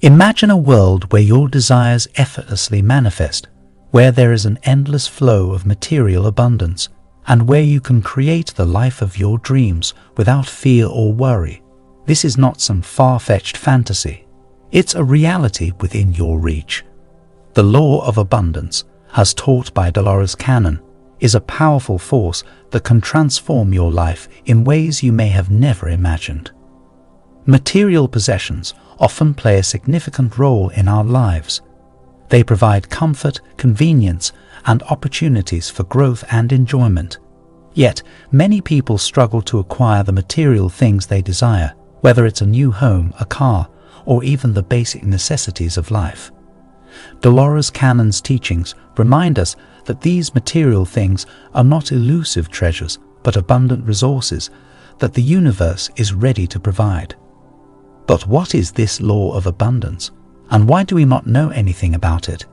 Imagine a world where your desires effortlessly manifest, where there is an endless flow of material abundance, and where you can create the life of your dreams without fear or worry. This is not some far-fetched fantasy. It's a reality within your reach. The law of abundance, as taught by Dolores, is a powerful force that can transform your life in ways you may have never imagined. Material possessions often play a significant role in our lives. They provide comfort, convenience, and opportunities for growth and enjoyment. Yet, many people struggle to acquire the material things they desire, whether it's a new home, a car, or even the basic necessities of life. Dolores Cannon's teachings remind us that these material things are not elusive treasures, but abundant resources that the universe is ready to provide. But what is this law of abundance, and why do we not know anything about it?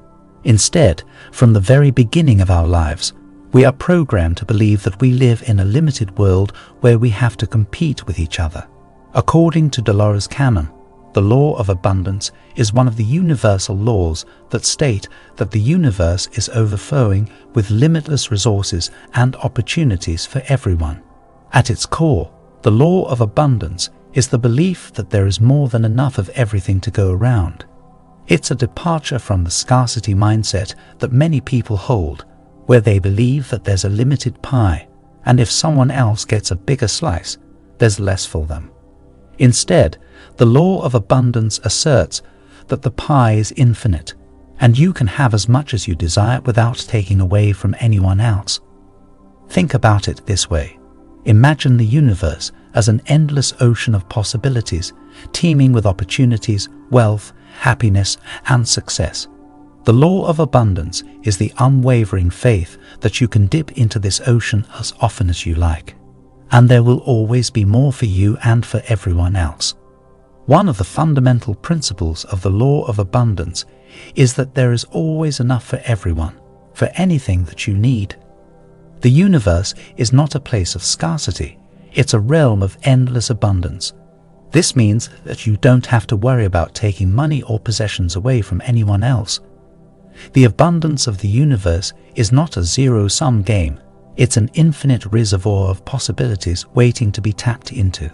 Instead, from the very beginning of our lives, we are programmed to believe that we live in a limited world where we have to compete with each other. According to Dolores Cannon, the law of abundance is one of the universal laws that state that the universe is overflowing with limitless resources and opportunities for everyone. At its core, the law of abundance is the belief that there is more than enough of everything to go around. It's a departure from the scarcity mindset that many people hold, where they believe that there's a limited pie, and if someone else gets a bigger slice, there's less for them. Instead, the law of abundance asserts that the pie is infinite, and you can have as much as you desire without taking away from anyone else. Think about it this way. Imagine the universe as an endless ocean of possibilities, teeming with opportunities, wealth, happiness, and success. The law of abundance is the unwavering faith that you can dip into this ocean as often as you like, and there will always be more for you and for everyone else. One of the fundamental principles of the law of abundance is that there is always enough for everyone, for anything that you need. The universe is not a place of scarcity, it's a realm of endless abundance. This means that you don't have to worry about taking money or possessions away from anyone else. The abundance of the universe is not a zero-sum game, it's an infinite reservoir of possibilities waiting to be tapped into.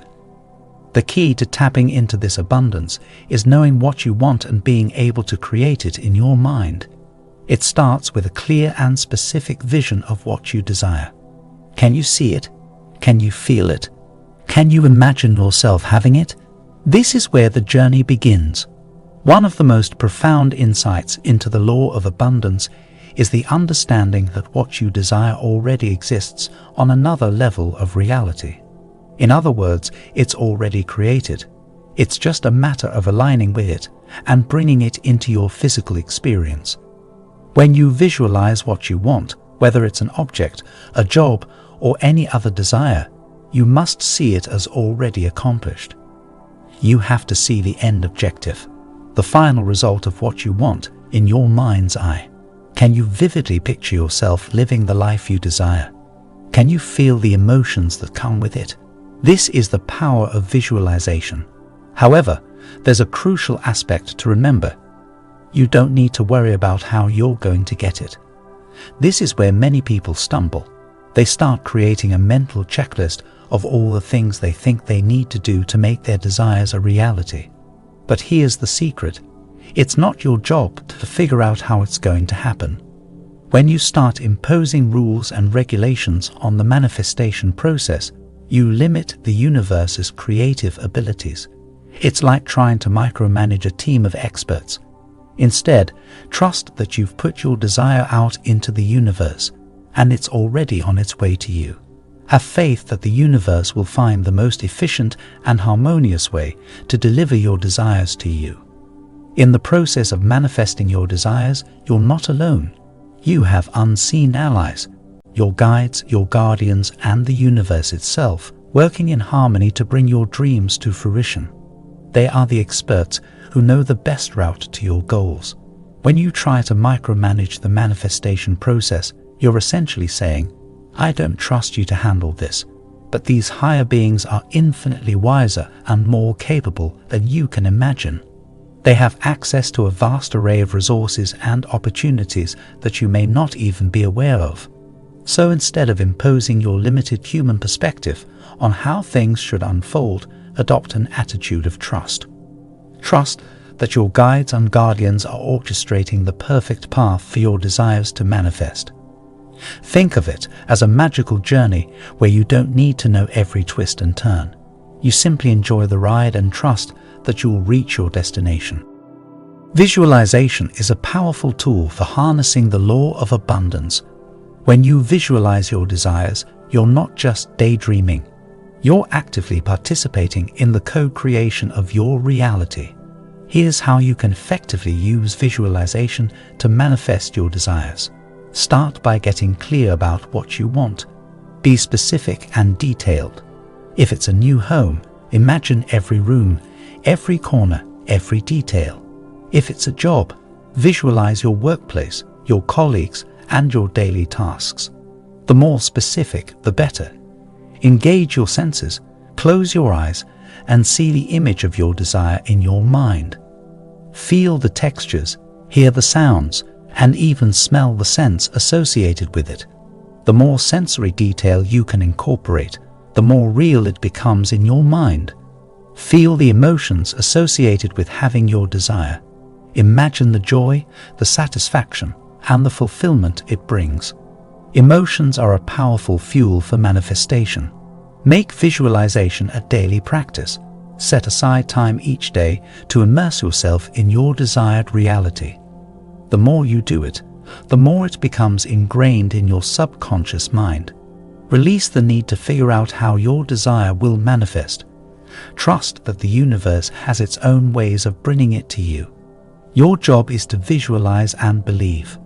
The key to tapping into this abundance is knowing what you want and being able to create it in your mind. It starts with a clear and specific vision of what you desire. Can you see it? Can you feel it? Can you imagine yourself having it? This is where the journey begins. One of the most profound insights into the law of abundance is the understanding that what you desire already exists on another level of reality. In other words, it's already created. It's just a matter of aligning with it and bringing it into your physical experience. When you visualize what you want, whether it's an object, a job, or any other desire, you must see it as already accomplished. You have to see the end objective, the final result of what you want, in your mind's eye. Can you vividly picture yourself living the life you desire? Can you feel the emotions that come with it? This is the power of visualization. However, there's a crucial aspect to remember. You don't need to worry about how you're going to get it. This is where many people stumble. They start creating a mental checklist of all the things they think they need to do to make their desires a reality. But here's the secret. It's not your job to figure out how it's going to happen. When you start imposing rules and regulations on the manifestation process, you limit the universe's creative abilities. It's like trying to micromanage a team of experts. Instead, trust that you've put your desire out into the universe, and it's already on its way to you. Have faith that the universe will find the most efficient and harmonious way to deliver your desires to you. In the process of manifesting your desires, you're not alone. You have unseen allies, your guides, your guardians, and the universe itself, working in harmony to bring your dreams to fruition. They are the experts who know the best route to your goals. When you try to micromanage the manifestation process, you're essentially saying, I don't trust you to handle this, but these higher beings are infinitely wiser and more capable than you can imagine. They have access to a vast array of resources and opportunities that you may not even be aware of. So instead of imposing your limited human perspective on how things should unfold, adopt an attitude of trust. Trust that your guides and guardians are orchestrating the perfect path for your desires to manifest. Think of it as a magical journey where you don't need to know every twist and turn. You simply enjoy the ride and trust that you'll reach your destination. Visualization is a powerful tool for harnessing the law of abundance. When you visualize your desires, you're not just daydreaming. You're actively participating in the co-creation of your reality. Here's how you can effectively use visualization to manifest your desires. Start by getting clear about what you want. Be specific and detailed. If it's a new home, imagine every room, every corner, every detail. If it's a job, visualize your workplace, your colleagues, and your daily tasks. The more specific, the better. Engage your senses, close your eyes, and see the image of your desire in your mind. Feel the textures, hear the sounds, and even smell the scents associated with it. The more sensory detail you can incorporate, the more real it becomes in your mind. Feel the emotions associated with having your desire. Imagine the joy, the satisfaction, and the fulfillment it brings. Emotions are a powerful fuel for manifestation. Make visualization a daily practice. Set aside time each day to immerse yourself in your desired reality. The more you do it, the more it becomes ingrained in your subconscious mind. Release the need to figure out how your desire will manifest. Trust that the universe has its own ways of bringing it to you. Your job is to visualize and believe.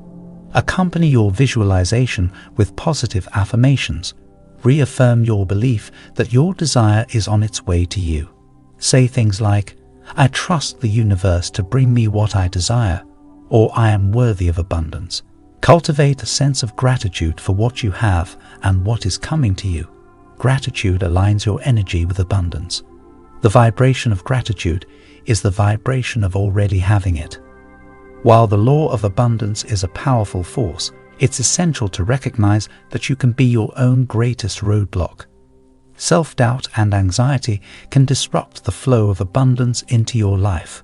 Accompany your visualization with positive affirmations. Reaffirm your belief that your desire is on its way to you. Say things like, "I trust the universe to bring me what I desire," or "I am worthy of abundance." Cultivate a sense of gratitude for what you have and what is coming to you. Gratitude aligns your energy with abundance. The vibration of gratitude is the vibration of already having it. While the law of abundance is a powerful force, it's essential to recognize that you can be your own greatest roadblock. Self-doubt and anxiety can disrupt the flow of abundance into your life.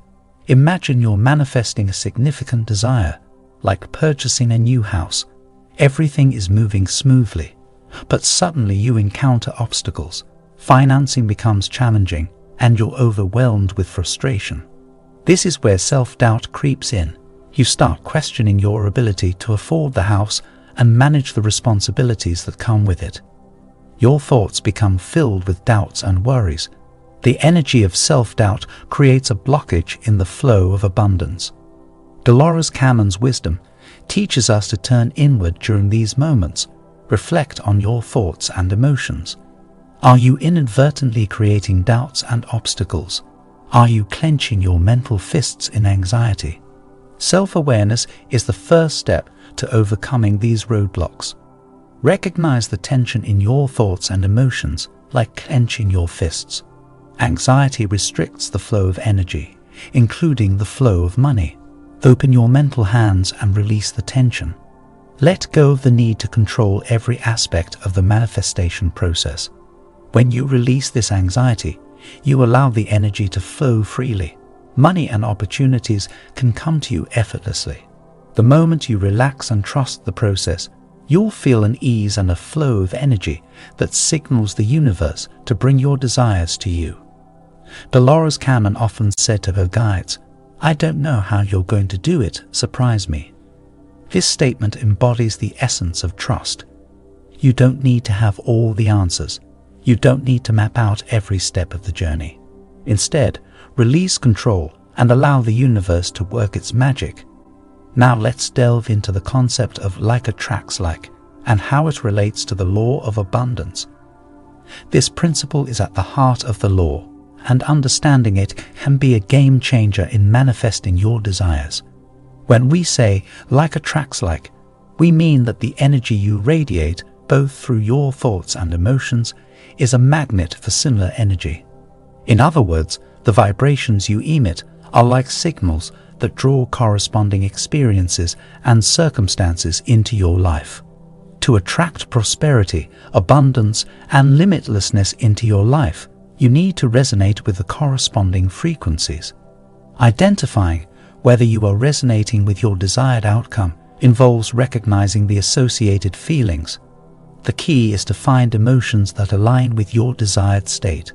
Imagine you're manifesting a significant desire, like purchasing a new house. Everything is moving smoothly, but suddenly you encounter obstacles. Financing becomes challenging, and you're overwhelmed with frustration. This is where self-doubt creeps in. You start questioning your ability to afford the house and manage the responsibilities that come with it. Your thoughts become filled with doubts and worries. The energy of self-doubt creates a blockage in the flow of abundance. Dolores Cannon's wisdom teaches us to turn inward during these moments. Reflect on your thoughts and emotions. Are you inadvertently creating doubts and obstacles? Are you clenching your mental fists in anxiety? Self-awareness is the first step to overcoming these roadblocks. Recognize the tension in your thoughts and emotions, like clenching your fists. Anxiety restricts the flow of energy, including the flow of money. Open your mental hands and release the tension. Let go of the need to control every aspect of the manifestation process. When you release this anxiety, you allow the energy to flow freely. Money and opportunities can come to you effortlessly. The moment you relax and trust the process, you'll feel an ease and a flow of energy that signals the universe to bring your desires to you. Dolores Cannon often said to her guides, "I don't know how you're going to do it, surprise me." This statement embodies the essence of trust. You don't need to have all the answers. You don't need to map out every step of the journey. Instead, release control and allow the universe to work its magic. Now let's delve into the concept of like attracts like and how it relates to the law of abundance. This principle is at the heart of the law, and understanding it can be a game changer in manifesting your desires. When we say like attracts like, we mean that the energy you radiate, both through your thoughts and emotions, is a magnet for similar energy. In other words, the vibrations you emit are like signals that draw corresponding experiences and circumstances into your life. To attract prosperity, abundance, and limitlessness into your life, you need to resonate with the corresponding frequencies. Identifying whether you are resonating with your desired outcome involves recognizing the associated feelings. The key is to find emotions that align with your desired state.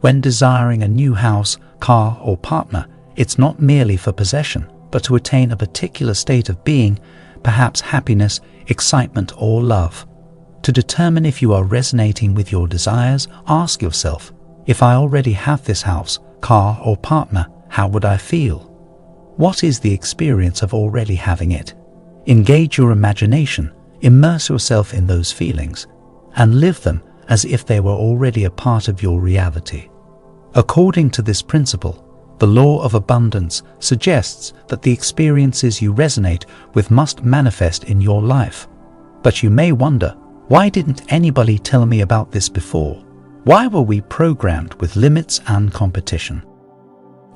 When desiring a new house, car, or partner, it's not merely for possession, but to attain a particular state of being, perhaps happiness, excitement, or love. To determine if you are resonating with your desires, ask yourself, if I already have this house, car, or partner, how would I feel? What is the experience of already having it? Engage your imagination, immerse yourself in those feelings, and live them as if they were already a part of your reality. According to this principle, the law of abundance suggests that the experiences you resonate with must manifest in your life. But you may wonder, why didn't anybody tell me about this before? Why were we programmed with limits and competition?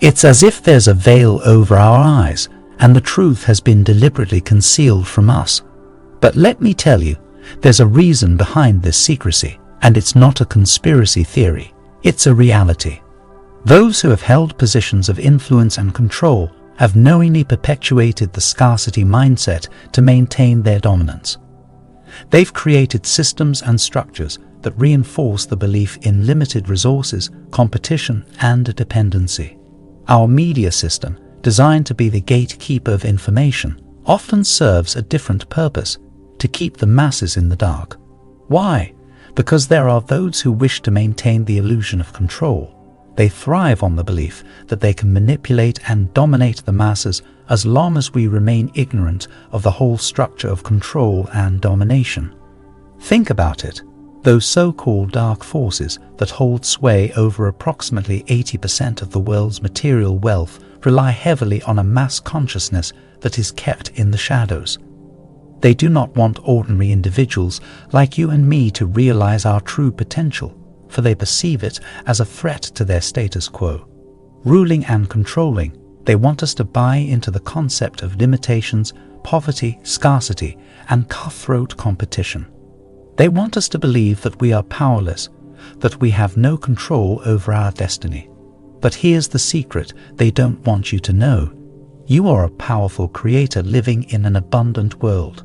It's as if there's a veil over our eyes, and the truth has been deliberately concealed from us. But let me tell you, there's a reason behind this secrecy, and it's not a conspiracy theory, it's a reality. Those who have held positions of influence and control have knowingly perpetuated the scarcity mindset to maintain their dominance. They've created systems and structures that reinforce the belief in limited resources, competition, and dependency. Our media system, designed to be the gatekeeper of information, often serves a different purpose: to keep the masses in the dark. Why? Because there are those who wish to maintain the illusion of control. They thrive on the belief that they can manipulate and dominate the masses as long as we remain ignorant of the whole structure of control and domination. Think about it. Those so-called dark forces that hold sway over approximately 80% of the world's material wealth rely heavily on a mass consciousness that is kept in the shadows. They do not want ordinary individuals like you and me to realize our true potential, for they perceive it as a threat to their status quo. Ruling and controlling, they want us to buy into the concept of limitations, poverty, scarcity, and cutthroat competition. They want us to believe that we are powerless, that we have no control over our destiny. But here's the secret they don't want you to know. You are a powerful creator living in an abundant world.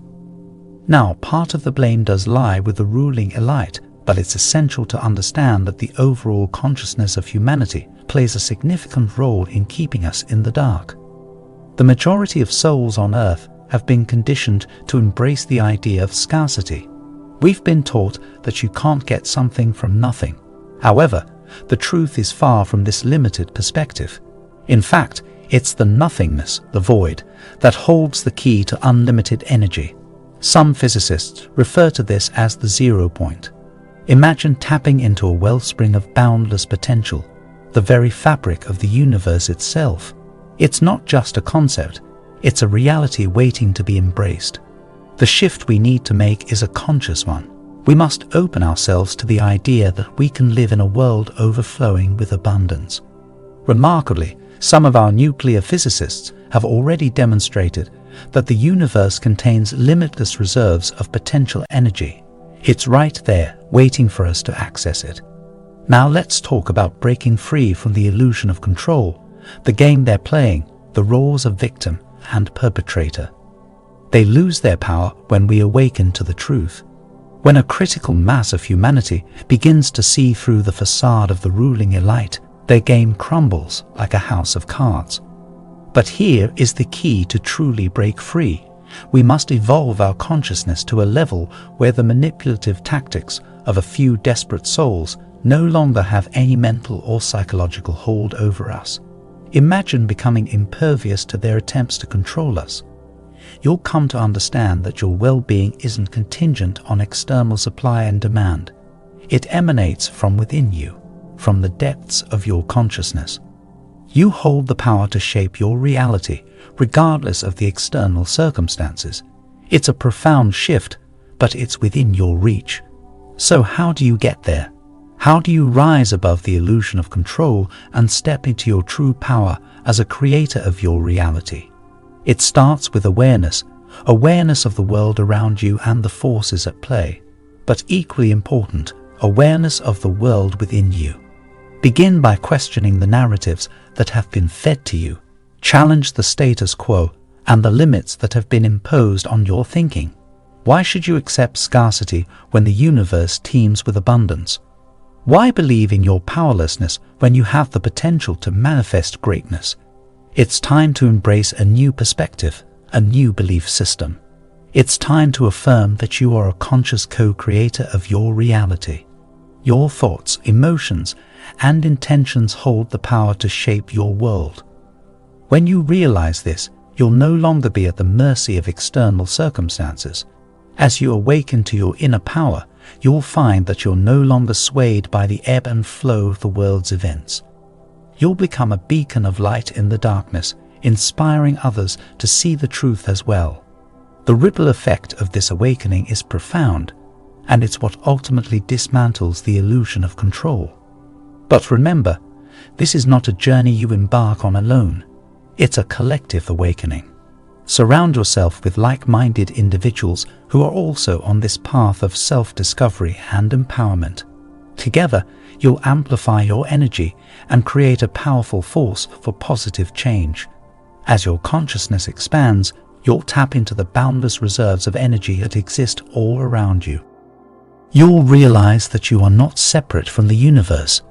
Now, part of the blame does lie with the ruling elite, but it's essential to understand that the overall consciousness of humanity plays a significant role in keeping us in the dark. The majority of souls on Earth have been conditioned to embrace the idea of scarcity. We've been taught that you can't get something from nothing. However, the truth is far from this limited perspective. In fact, it's the nothingness, the void, that holds the key to unlimited energy. Some physicists refer to this as the 0 point. Imagine tapping into a wellspring of boundless potential, the very fabric of the universe itself. It's not just a concept, it's a reality waiting to be embraced. The shift we need to make is a conscious one. We must open ourselves to the idea that we can live in a world overflowing with abundance. Remarkably, some of our nuclear physicists have already demonstrated that the universe contains limitless reserves of potential energy. It's right there, waiting for us to access it. Now let's talk about breaking free from the illusion of control, the game they're playing, the roles of victim and perpetrator. They lose their power when we awaken to the truth. When a critical mass of humanity begins to see through the facade of the ruling elite, their game crumbles like a house of cards. But here is the key to truly break free. We must evolve our consciousness to a level where the manipulative tactics of a few desperate souls no longer have any mental or psychological hold over us. Imagine becoming impervious to their attempts to control us. You'll come to understand that your well-being isn't contingent on external supply and demand. It emanates from within you, from the depths of your consciousness. You hold the power to shape your reality, regardless of the external circumstances. It's a profound shift, but it's within your reach. So how do you get there? How do you rise above the illusion of control and step into your true power as a creator of your reality? It starts with awareness of the world around you and the forces at play, but equally important, awareness of the world within you. Begin by questioning the narratives that have been fed to you. Challenge the status quo and the limits that have been imposed on your thinking. Why should you accept scarcity when the universe teems with abundance? Why believe in your powerlessness when you have the potential to manifest greatness? It's time to embrace a new perspective, a new belief system. It's time to affirm that you are a conscious co-creator of your reality. Your thoughts, emotions, and intentions hold the power to shape your world. When you realize this, you'll no longer be at the mercy of external circumstances. As you awaken to your inner power, you'll find that you're no longer swayed by the ebb and flow of the world's events. You'll become a beacon of light in the darkness, inspiring others to see the truth as well. The ripple effect of this awakening is profound, and it's what ultimately dismantles the illusion of control. But remember, this is not a journey you embark on alone. It's a collective awakening. Surround yourself with like-minded individuals who are also on this path of self-discovery and empowerment. Together, you'll amplify your energy and create a powerful force for positive change. As your consciousness expands, you'll tap into the boundless reserves of energy that exist all around you. You'll realize that you are not separate from the universe.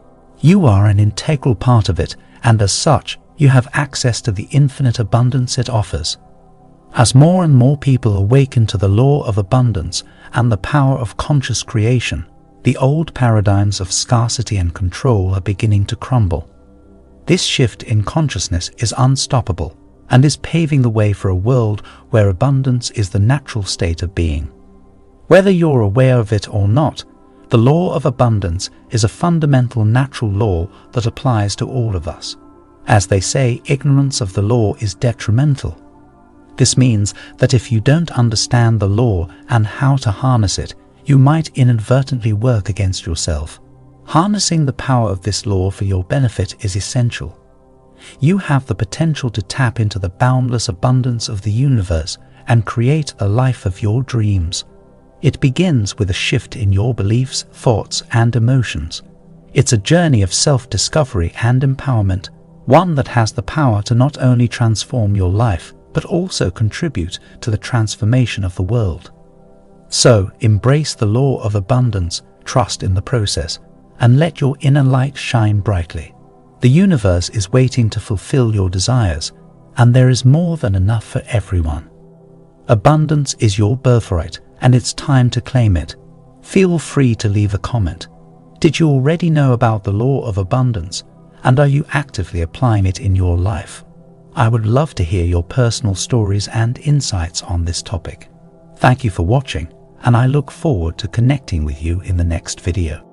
You are an integral part of it, and as such, you have access to the infinite abundance it offers. As more and more people awaken to the law of abundance and the power of conscious creation, the old paradigms of scarcity and control are beginning to crumble. This shift in consciousness is unstoppable and is paving the way for a world where abundance is the natural state of being. Whether you're aware of it or not, the law of abundance is a fundamental natural law that applies to all of us. As they say, ignorance of the law is detrimental. This means that if you don't understand the law and how to harness it, you might inadvertently work against yourself. Harnessing the power of this law for your benefit is essential. You have the potential to tap into the boundless abundance of the universe and create a life of your dreams. It begins with a shift in your beliefs, thoughts, and emotions. It's a journey of self-discovery and empowerment, one that has the power to not only transform your life, but also contribute to the transformation of the world. So, embrace the law of abundance, trust in the process, and let your inner light shine brightly. The universe is waiting to fulfill your desires, and there is more than enough for everyone. Abundance is your birthright, and it's time to claim it. Feel free to leave a comment. Did you already know about the law of abundance, and are you actively applying it in your life? I would love to hear your personal stories and insights on this topic. Thank you for watching, and I look forward to connecting with you in the next video.